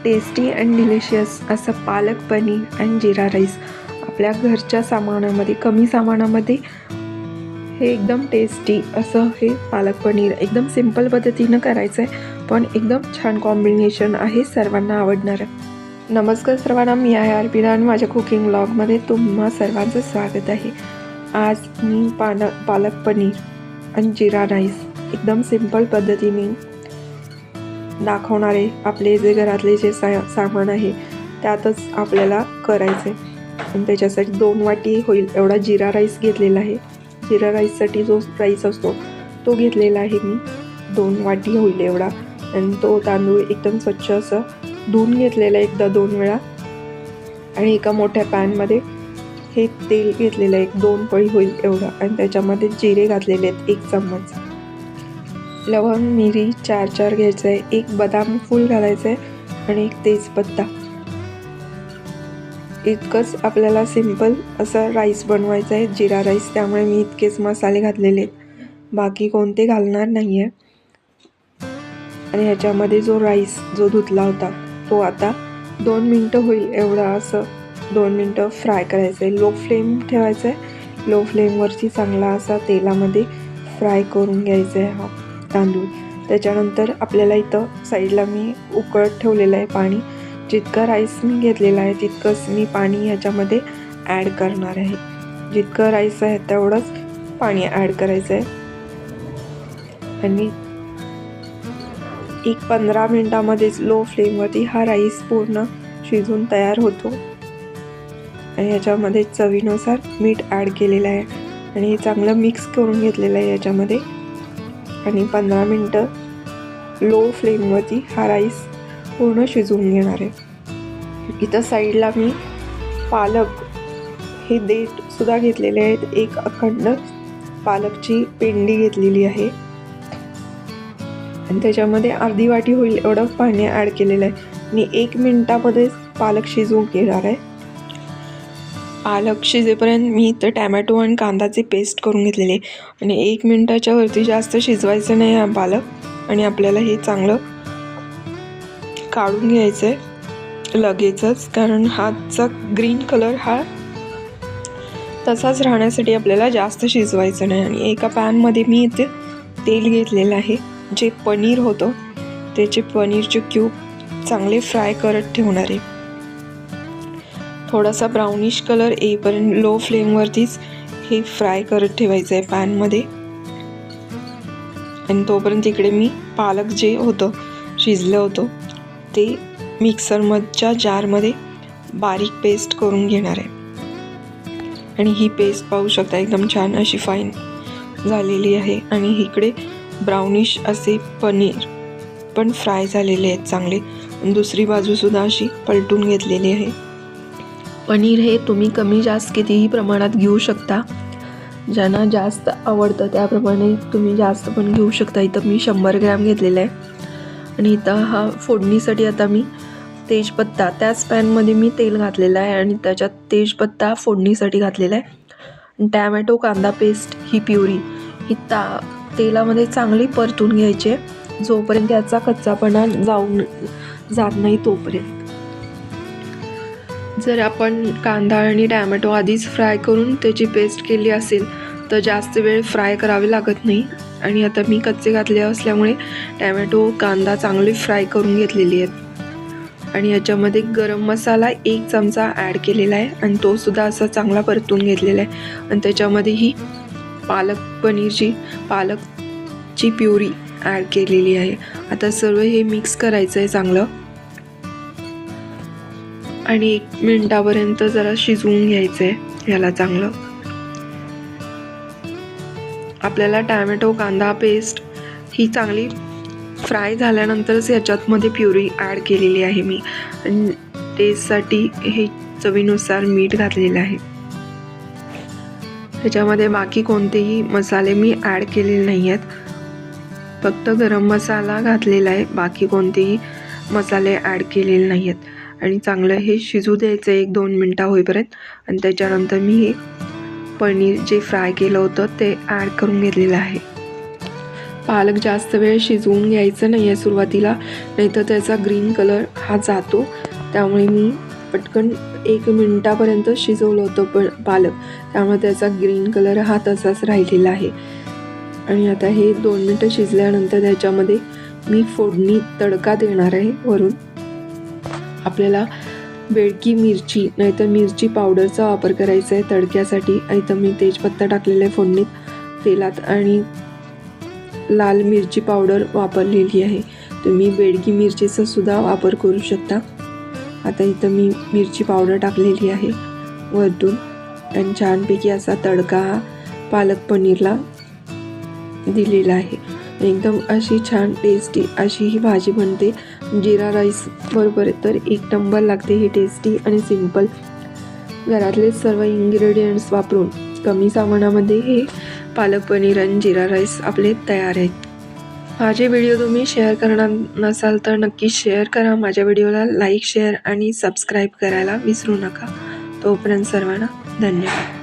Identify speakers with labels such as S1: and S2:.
S1: Tasty and delicious असं palak paneer and jeera rice आपल्या घरच्या सामानामध्ये, कमी सामानामध्ये हे एकदम टेस्टी असं हे पालक पनीर एकदम सिंपल पद्धतीनं करायचं आहे, पण एकदम छान कॉम्बिनेशन आहे, सर्वांना आवडणारं. नमस्कार सर्वांना, मी आहे अर्पिता आणि माझ्या कुकिंग व्लॉगमध्ये तुम्हा सर्वांचं स्वागत आहे. आज मी पालक पनीर आणि जिरा राईस एकदम सिंपल पद्धतीने दाखवणारे. आपले जे घरातले जे सामान आहे त्यातच आपल्याला करायचं आहे. आणि त्याच्यासाठी 2 वाटी होईल एवढा जिरा राईस घेतलेला आहे. जिरा राईससाठी जो राईस असतो तो घेतलेला आहे मी. 2 वाटी होईल एवढा. आणि तो तांदूळ एकदम स्वच्छ असं धुवून घेतलेला आहे एकदा 2 वेळा. आणि एका मोठ्या पॅनमध्ये हे तेल घेतलेलं आहे, 2 पळी होईल एवढा. आणि त्याच्यामध्ये जिरे घातलेले आहेत 1 चम्मच. लवंग मिरी 4 घ्यायचं आहे. 1 बदाम फूल घालायचं आहे आणि 1 तेजपत्ता. इतकंच आपल्याला सिंपल असं राईस बनवायचं आहे, जिरा राईस. त्यामुळे मी इतकेच मसाले घातलेले आहेत, बाकी कोणते घालणार नाही आहे. आणि ह्याच्यामध्ये जो राईस जो धुतला होता तो आता 2 मिनटं होईल एवढा असं 2 मिनटं फ्राय करायचं आहे. लो फ्लेम ठेवायचं आहे. लो फ्लेमवरती चांगला असा तेलामध्ये फ्राय करून घ्यायचं आहे हा तांदूळ. त्याच्यानंतर आपल्याला इथं साईडला मी उकळत ठेवलेलं आहे पाणी. जितका राईस मी घेतलेला आहे तितकंच मी पाणी ह्याच्यामध्ये ॲड करणार आहे. जितकं राईस आहे तेवढंच पाणी ॲड करायचं आहे. आणि 15 मिनटामध्येच लो फ्लेमवरती हा राईस पूर्ण शिजून तयार होतो. आणि ह्याच्यामध्ये चवीनुसार मीठ ॲड केलेलं आहे आणि हे चांगलं मिक्स करून घेतलेलं आहे याच्यामध्ये. आणि 15 मिनटं लो फ्लेमवरती हा राईस पूर्ण शिजवून घेणार आहे. इथं साईडला मी पालक हे देठसुद्धा घेतलेले आहेत. 1 अखंड पालकची पेंडी घेतलेली आहे आणि त्याच्यामध्ये अर्धी वाटी होईल एवढं पाणी ॲड केलेलं आहे. आणि 1 मिनटामध्ये पालक शिजवून घेणार आहे. पालक शिजेपर्यंत मी इथं टॅमॅटो आणि कांदाचे पेस्ट करून घेतलेले आणि 1 मिनटाच्या वरती जास्त शिजवायचं नाही हा पालक. आणि आपल्याला हे चांगलं काढून घ्यायचं आहे लगेचच, कारण हाचा ग्रीन कलर हा तसाच राहण्यासाठी आपल्याला जास्त शिजवायचं नाही. आणि एका पॅनमध्ये मी इथे तेल घेतलेलं आहे. जे पनीर होतं त्याचे पनीरचे क्यूब चांगले फ्राय करत ठेवणार आहे. थोडासा ब्राउनिश कलर येईपर्यंत लो फ्लेमवरतीच हे फ्राय करत ठेवायचं आहे पॅनमध्ये. आणि तोपर्यंत इकडे मी पालक जे होतं शिजलं होतं ते मिक्सरच्या जारमध्ये बारीक पेस्ट करून घेणार आहे. आणि ही पेस्ट पाहू शकता एकदम छान अशी फाईन झालेली आहे. आणि इकडे ब्राउनिश असे पनीर पण फ्राय झालेले आहेत चांगले. आणि दुसरी बाजूसुद्धा अशी पलटून घेतलेली आहे. पनीर हे तुम्ही कमी जास्त कितीही प्रमाणात घेऊ शकता. ज्यांना जास्त आवडतं त्याप्रमाणे तुम्ही जास्त पण घेऊ शकता. इथं मी 100 ग्रॅम घेतलेलं आहे. आणि इथं हा फोडणीसाठी आता मी तेजपत्ता, त्याच पॅनमध्ये मी तेल घातलेलं आहे आणि त्याच्यात तेजपत्ता फोडणीसाठी घातलेला आहे. टॅमॅटो कांदा पेस्ट ही प्युरी ही तेलामध्ये चांगली परतून घ्यायची आहे, जोपर्यंत त्याचा कच्चापणा जात नाही तोपर्यंत. जर आपण कांदा आणि टॅमॅटो आधीच फ्राय करून त्याची पेस्ट केली असेल तर जास्त वेळ फ्राय करावे लागत नाही. आणि आता मी कच्चे घातले असल्यामुळे टॅमॅटो कांदा चांगली फ्राय करून घेतलेली आहेत. आणि याच्यामध्ये गरम मसाला 1 चमचा ॲड केलेला आहे आणि तो सुद्धा असा चांगला परतून घेतलेला आहे. आणि त्याच्यामध्ये ही पालकची प्युरी ॲड केलेली आहे. आता सर्व हे मिक्स करायचं आहे चांगलं. आणि 1 मिनटापर्यंत जरा शिजवून घ्यायचं आहे याला चांगलं. आपल्याला टॅमॅटो कांदा पेस्ट ही चांगली फ्राय झाल्यानंतरच याच्यातमध्ये प्युरी ॲड केलेली आहे मी. आणि टेस्टसाठी हे चवीनुसार मीठ घातलेलं आहे. त्याच्यामध्ये बाकी कोणतेही मसाले मी ॲड केलेले नाही आहेत, फक्त गरम मसाला घातलेला आहे. बाकी कोणतेही मसाले ॲड केलेले नाही आहेत. आणि चांगलं हे शिजू द्यायचं 1-2 मिनटं होईपर्यंत. आणि त्याच्यानंतर मी हे पनीर जे फ्राय केलं होतं ते ॲड करून घेतलेलं आहे. पालक जास्त वेळ शिजवून घ्यायचं नाही आहे सुरुवातीला, नाहीतर त्याचा ग्रीन कलर हा जातो. त्यामुळे मी पटकन 1 मिनिटापर्यंत शिजवलं होतं पालक, त्यामुळे त्याचा ग्रीन कलर हा तसाच राहिलेला आहे. आणि आता हे 2 मिनटं शिजल्यानंतर त्याच्यामध्ये मी फोडणी तडका देणार आहे. वरून आपल्याला बेडकी मिरची नाहीतर मिरची पावडरचा वापर करायचा आहे तडक्यासाठी. इथं मी तेजपत्ता टाकलेला आहे फोडणीत तेलात आणि लाल मिरची पावडर वापरलेली आहे. तुम्ही बेडकी मिरचीचा सुद्धा वापर करू शकता. आता इथं मी मिरची पावडर टाकलेली आहे वरतून आणि छानपैकी असा तडका पालक पनीरला दिलेला आहे. एकदम अशी छान टेस्टी अशी ही भाजी बनते जिरा राईस बरोबर. तर 1 नंबर लागते ही टेस्टी आणि सिंपल. घरातले सर्व इन्ग्रेडियंट्स वापरून कमी सामानामध्ये हे पालक पनीर आणि जिरा राईस आपले तयार आहेत. माझे व्हिडिओ तुम्ही शेअर करणार नसाल तर नक्की शेअर करा. माझ्या व्हिडिओला लाईक, शेअर आणि सबस्क्राईब करायला विसरू नका. तोपर्यंत सर्वांना धन्यवाद.